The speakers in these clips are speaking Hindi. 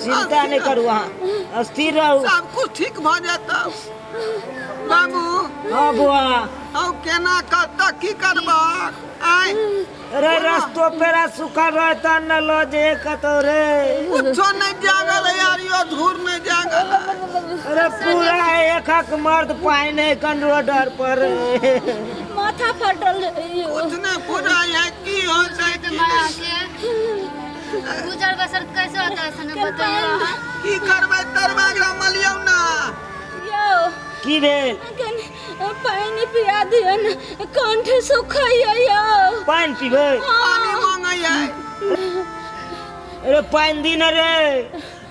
चिंता नहीं करू वहाँ स्थिर रहू सब कुछ ठीक भ जाता बाबू। हाँ बुआ औ केना करता की करबा आय अरे रास्तों पेरा सुखा रहता न लो जे कतो रे कुछो नहीं जागल है यार यो धूर में जागल है। अरे पूरा एक हक मर्द पाए नहीं कन रोडर पर माथा फटल कुछ नहीं पूरा है की हो जाए गुजर बसर कैसे होता है सने बताइए। की करबै तरवा ग्राम मलियौ ना यो की भेल पानी पिया दियो न कंठ सुखाइयो यो पानी पीबे पानी मांगै है अरे पानी दी न रे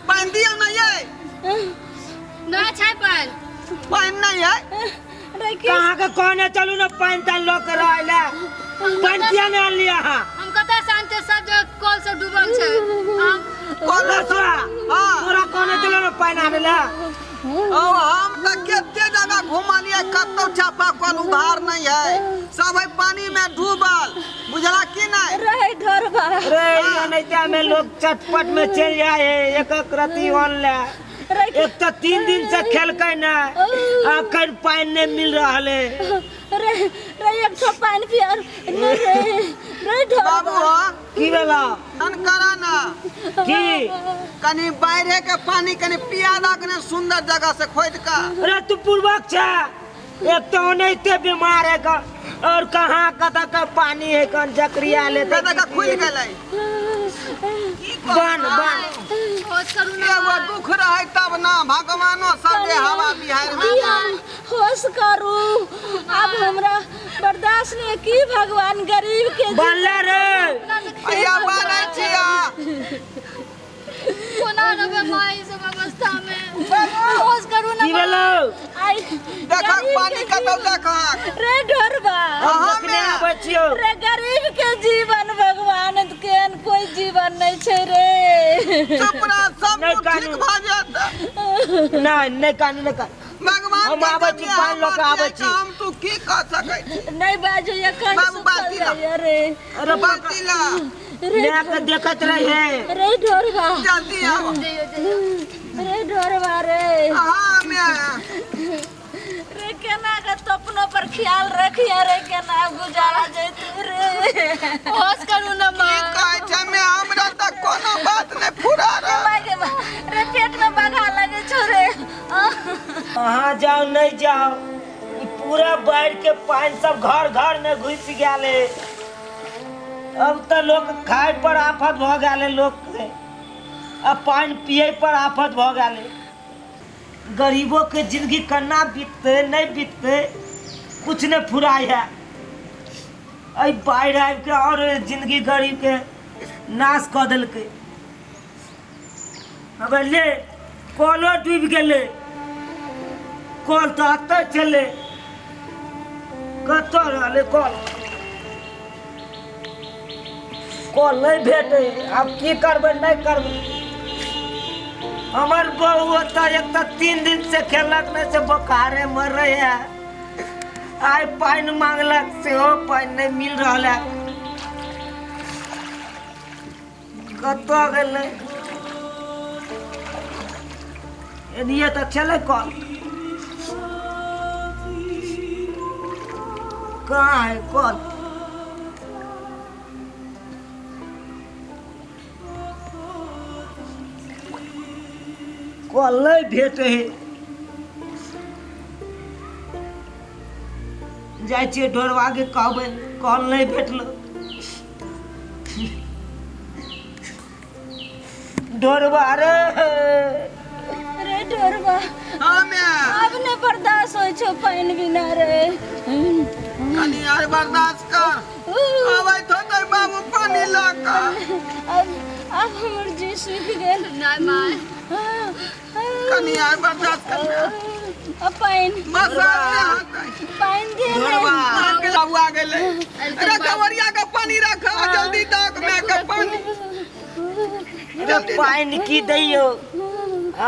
पानी दियो ना ये ना छै पर पानी नहीं है अरे के कहाँ के कहने चलू न पानी तान लो कर आइला पानी किया नहीं आन लिया हाँ हम कतै शांति सब जो कॉल से डूबल छै हम कौन तोरा हां तोरा कहने चलो न पानी आने ला औ हम त केते जगह घुमलिए कतौ चापा कल उधार नहीं है सब है पानी में डूबल बुझला की नहीं। रहे घर बा अरे ये नहीं त्या में लोग चटपट में चल जाए एक एक रती ऑन ले एक तो 3 दिन से खेल के ना आखिर पानी नहीं मिल रहा है रे एक ठो पानी पिया रे घर बाबू की बेला अन करा ना की कनी बाहर के पानी कनी पिया दा कने सुंदर जगह से खोद का। अरे तू पूर्वक छा एक तो नहीं ते बीमार है का और कहाँ कदा का पानी है कौन जकरिया ले दादा का खुल गेलै बन खोज करू ना एगो दुख रहे तब ना भगवानो सब दे हवा बिहार में होश करू अब हमरा बर्दाश्त नहीं की भगवान गरीब के बनले रे भैया बानै छिया कोना रबे माई सब अवस्था में खोज करू ना की बेलो आई देखा पानी कतौ देखा रे ढोरबा देखने आबै छियो रे गरीब के जीवन भगवान केन कोई जीवन नहीं छे रे चुप रह सब नहीं कुछ ठीक भ जात नहीं कानून नहीं कानून भगवान हम आबै छी पानी लोग आबै छी हम तू की कर सकै नहीं बाजू ये कन बाबू बाती ला। रे अरे बाती ला मैं के देखत रहे रे ढोरबा जल्दी आओ रे ढोरबा रे हां मैं रे केना के तपनो पर ख्याल रखिया रे केना गुजारा जैतू रे खोज करू ना की कहै छै मैं हमरा तक कोनो बात नहीं फुरा रहा रे पेट में बगा लगे छोरे कहाँ जाओ नहीं जाओ ई पूरा बाढ़ के पानी सब घर घर में घुस गया अब तो लोग खाए पर आफत भ गए लोग के अब पानी पिए पर आफत भ गए गरीबों के जिंदगी करना बीतते नहीं बीतते कुछ नहीं फुराई है अई बाढ़ आबि के और जिंदगी गरीब के नाश कर दिल के अब ले कलो डूब गए कल तो अत चले कत रहे कल नहीं भेटे अब की करबे नहीं करबे हमार बहू होता एक तो 3 दिन से खेलक नहीं से बुखारे मर रहे है आई पानी मांगलक से हो पानी नहीं मिल रहा है कत गए ये तो चले कल कहाँ है कल कल नहीं भेटे है जाय छियै ढोरवा के कहबै कल नहीं भेटल ढोरवा रे रे ढोरबा हां मैं अब ने बर्दाश्त होय छो पानी बिना रे कनी यार बर्दाश्त कर आबै तो बाबू पानी ला का अब हमर जी सूख गेल नहीं माय कनी यार बर्दाश्त कर अब पानी बस पानी दे ढोरवा के बाबू आ गेले अरे कवरिया का पानी रखा जल्दी तक मैं का पानी अरे पानी की दैयो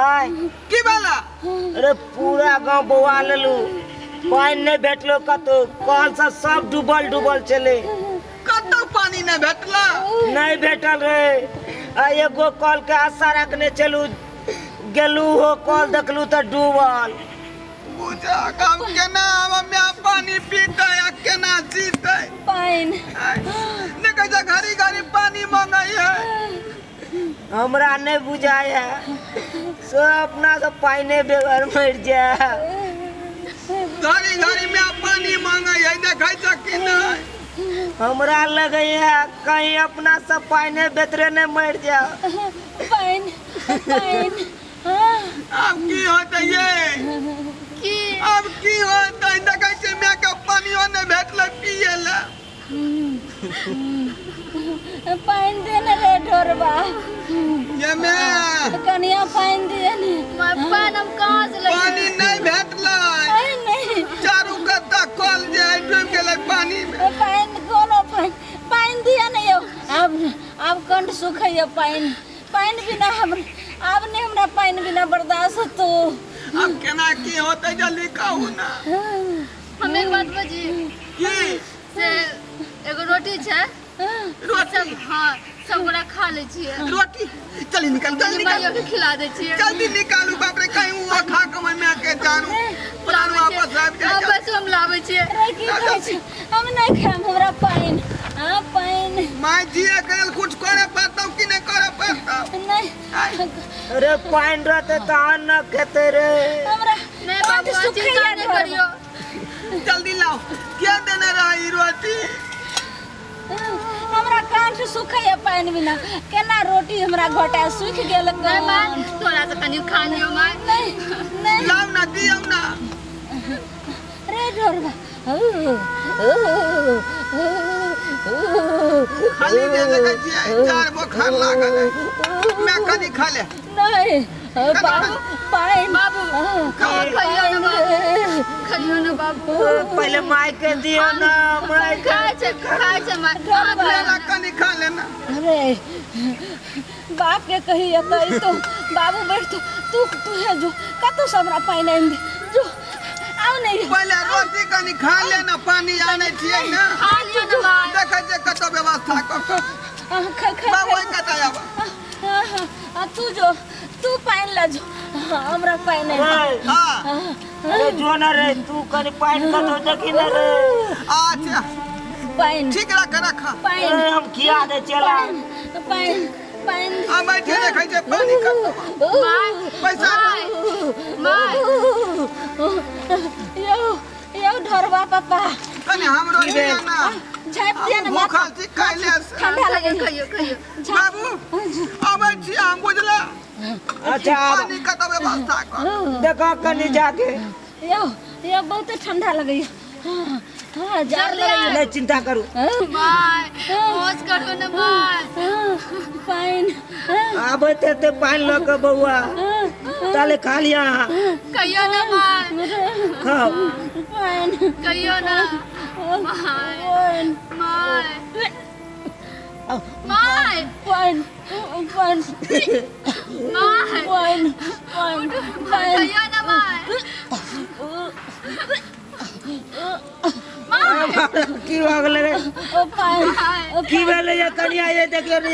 आय की वाला अरे पूरा गांव बौआ लेलू पानी नहीं भेटलो कतो कल से सब डूबल डूबल चले कतौ पानी नहीं भेटला नहीं भेटल रे आ एगो कल के आशा रखने चलू गेलू हो कल देखलू तो डूबल। बुझा काम केना हम पानी पीते या केना जीते पानी देखै जा घड़ी घड़ी पानी मांगै है। हमरा नहीं बुझाय है सब अपना के पानी बेगर मर जा। घड़ी घड़ी में पानी मांगै है देखै जा कि नहीं। हमरा लगे है कहीं अपना सब पानी बेतरे नहीं मर जा। पानी पानी अब की होते ये की अब की होते देखै छै मैं के पानियो नहीं भेटले पिए ला। पानी देने रे ढोरबा ये मैं कनिया पानी देने मैं पानी हम कहाँ से लाइए? पानी नहीं भेटले नहीं चारू कत्ता कल जे डूब गेलै पानी में। पानी कोनो पानी दिया नहीं हो। अब कंठ सुखैया पानी बिना हम अब नहीं हमरा पानी बिना बर्दाश्त होतो। अब केना की होते जल्दी कहू ना। हम एक बात बजी की से एगो रोटी छै रोटी सब हाँ सब गोरा खा ले छियै रोटी चली निकल जल्दी निकल माइयो के खिला दे छियै जल्दी निकालू बाप रे कहीं वो खा के मैं के जानू पुरान वापस आबि जाए। बस हम लाबै छियै। अरे की कहै छी हम नहीं खाम हमरा पानी पानी माय जी के लेल कुछ करे पड़तौ कि नहीं करे पड़तौ। नहीं अरे पानी रहते तो न खेते रे। हमरा नहीं बाबू चिंता नहीं करियो। जल्दी लाओ क्या देने रही रोटी। हमरा कान से सुखैया पानी बिना केना रोटी हमरा घोटा सूख गेल। नहीं मां तोरा से कनी खा लियो मां। नहीं नहीं लाओ ना दियो ना रे ढोरबा खाली दे देखे छियै चार बुखार लागल है मैं कनी खा ले। नहीं बाबू पानी बाबू खाइयो ना बाबू खाइयो ना बाबू पहले माई के दियो ना माई के। खाए छै मां लेला कनी खा लेना। अरे बाप के कही तो बाबू बैठ तू है जो कतो से हमरा पानी नहीं दे जो आओ नहीं पहले रोटी कनी खा लेना पानी आने छियै ना खा लियो ना मां। देखै छै कतो व्यवस्था क बाबू कतै आबा तू पानी ला जो हमरा पानी नहीं दे। हां अरे जो ना रे तू कनी पानी का तो देखी ना रे। अच्छा पानी ठीक रख पानी अरे हम खिया दे चला। पानी पानी आ बैठे देखै छै पानी कतो पैसा मां यो ढोरबा पापा कनी हमरो दिया ना झाप दिया ना माथा भूखल छी काइले से। ठंडा लगे खाइयो बाबू आबै छी हम बुझला अच्छा पानी कतो व्यवस्था कर देखो कनी जाके यो बहुत ठंडा लगे। हाँ जा नहीं चिंता करू। मां होश करो ना मां। पानी आबे ते पानी ल के बउआ ताले खा लिया कहियो ना मां खाओ। पानी कहियो ना मां मां मां पानी पानी मां पानी कहियो ना मां की हो गेल रे पानी की भेल ये कनिया ये देखियो रे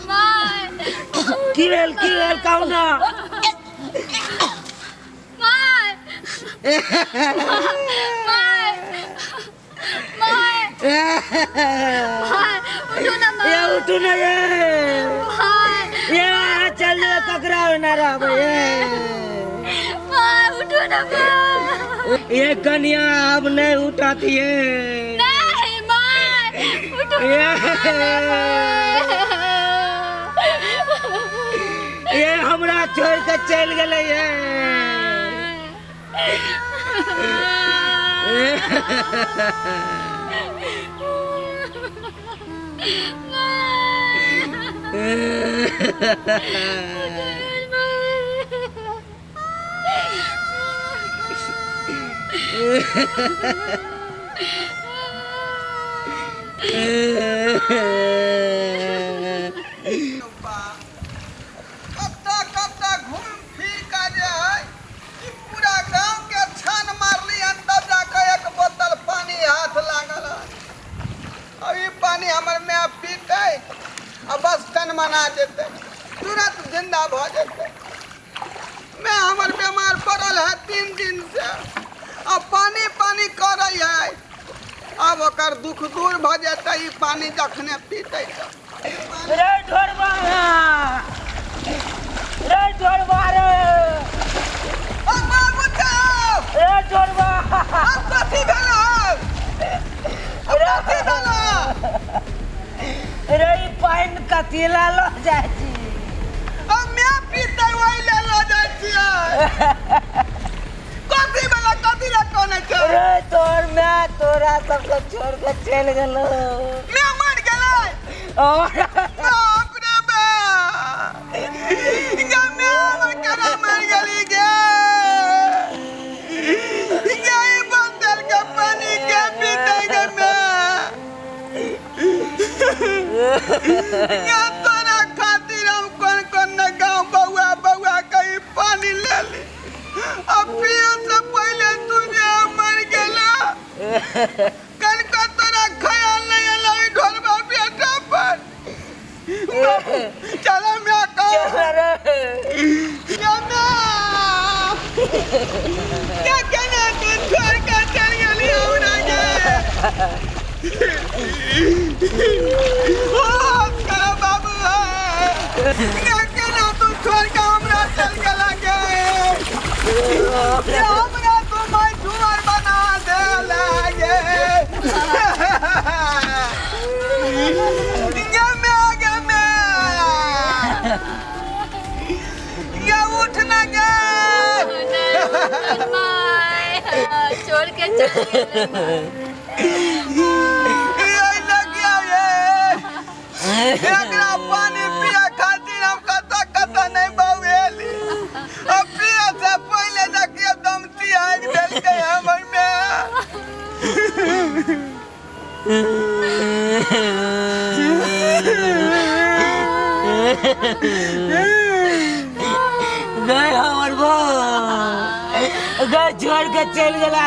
मां की भेल कहू ना। मां ये उठू ना ये चल ककरा ना रह ये कनिया अब नहीं उठाती है। नहीं मां ये हमरा छोड़ के चल गए ये। कब तक घूम फिर का जे है कि पूरा गांव के छान मारली अंदर जाकर एक बोतल पानी हाथ लागल है। अब ई पानी हमर में पीते अब बस तन मना जेते। तुरंत जिंदा भ जेतै। मैं हमर बीमार पड़ल है 3 दिन से, अब पानी पानी करे है। अब ओकर दुख दूर भ जेतै ई पानी जखने पीतै त। रे ढोरबा रे ढोरबा रे ओ बाबू जाओ रे ढोरबा अब कथी भेलौ? अब कथी भेलौ? रे ई पानि कथी ला ल जाइ छी? अब मैं पीते वही ले लो जाइ छियै। कथी भेलौ? कथी ला कोने छै? रे तोर मैं तोरा सबके छोड़ के चल गेलो। मैं मर गेलै। और बाप रे बाप। गे मैं हमर केना मर गेली गे? गे ई बंदर के पानी के पीते गे मैं। गे तोरा खातिर हम कोन न गाँव बउआ बउआ कहीं पानी ले ली। अब पिए से पहले तुझे मर गेला। कनका तोरा ख्याल नहीं आला ई ढोलबा बेटा पर। चल मैं चल रे क्या कहना तू छोड़ के चल गेली हमरा गे? ओ करा बाबू क्या कहना तू छोड़ के हमरा चल गेला गे? हमरा तो मैं झूमर बना देला गे। गे उठ ना गे। छोड़ के चल गेले। यही लगिया ये एकरा पानी पिए खातिर हम कत नहीं बउएली। अब पिए से पहले देखिए दम तिहार देलकै हमर में। गए हमर बा गए छोड़ के चल गेला।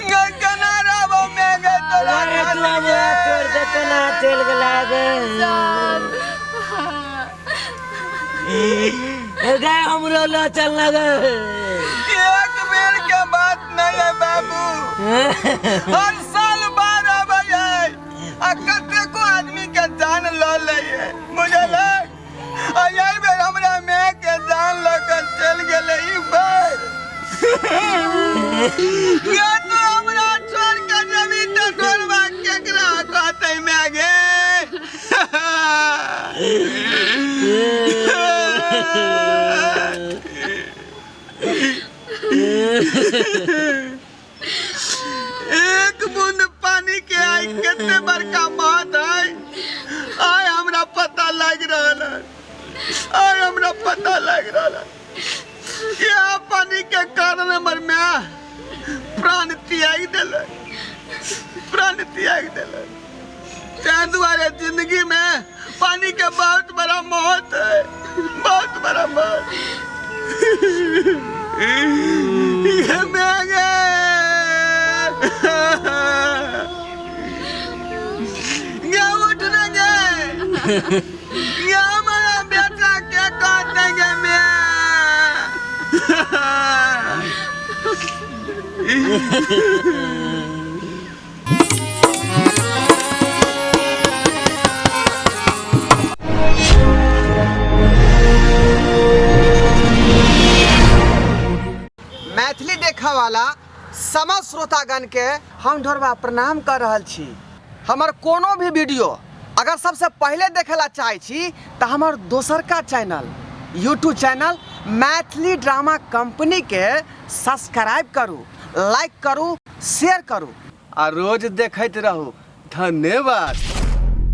गे केना रहबो मैं गे तोरा अरे तू हमरा छोड़ के केना चल गेला गे? गए हमरो लो चलना गे। एक बेर के बात नहीं है बाबू। हर साल 12 बजे आ कतेको आदमी के जान ल लइए बुझले। आ यही बेर हमरा मैं के जान ल के चल गेले ई बार। ये तो हमरा छोड़ के जमी त ढोलबा केकरा कहतै मैं गे? एक बूंद पानी के आई कितने बड़का बात है। आय हमरा पता लग रहल है। आय हमरा पता लग रहल है। क्या पानी के कारण हमर माँ प्राण त्याग दिले। प्राण त्याग दिले। तैं दुआरे जिंदगी में पानी के बहुत बड़ा मौत है। बहुत बड़ा मौत। ये मैं गे। गे उठ ना गे। ये हमारा बेटा के कहते गे मैं। मैथिली देखा वाला समस्त श्रोतागण के हम ढोरबा प्रणाम कर रहल छी। हमर कोनो भी वीडियो अगर सबसे पहले देखेला चाहे छी तो हमर दोसरका channel YouTube channel Maithili drama company के सब्सक्राइब करू, लाइक करू, शेयर करू और रोज देखते रहू। धन्यवाद।